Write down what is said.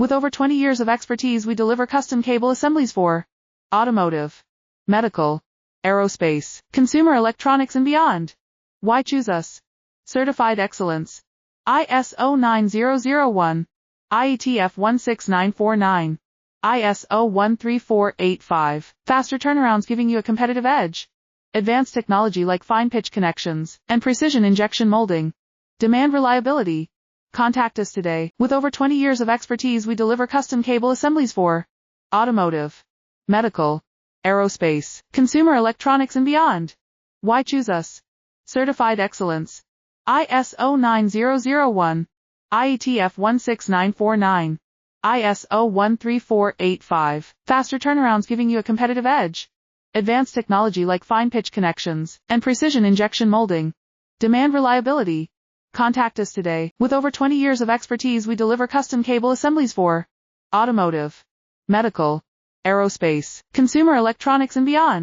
With over 20 years of expertise, we deliver custom cable assemblies for automotive, medical, aerospace, consumer electronics and beyond. Why choose us? Certified excellence. ISO 9001, IETF 16949, ISO 13485. Faster turnarounds giving you a competitive edge. Advanced technology like fine pitch connections and precision injection molding. Demand reliability. Contact us today. With over 20 years of expertise, we deliver custom cable assemblies for automotive, medical, aerospace, consumer electronics and beyond. Why choose us? Certified excellence. ISO 9001, IETF 16949, ISO 13485. Faster turnarounds giving you a competitive edge. Advanced technology like fine pitch connections and precision injection molding. Demand reliability. Contact us today. With over 20 years of expertise, we deliver custom cable assemblies for automotive, medical, aerospace, consumer electronics and beyond.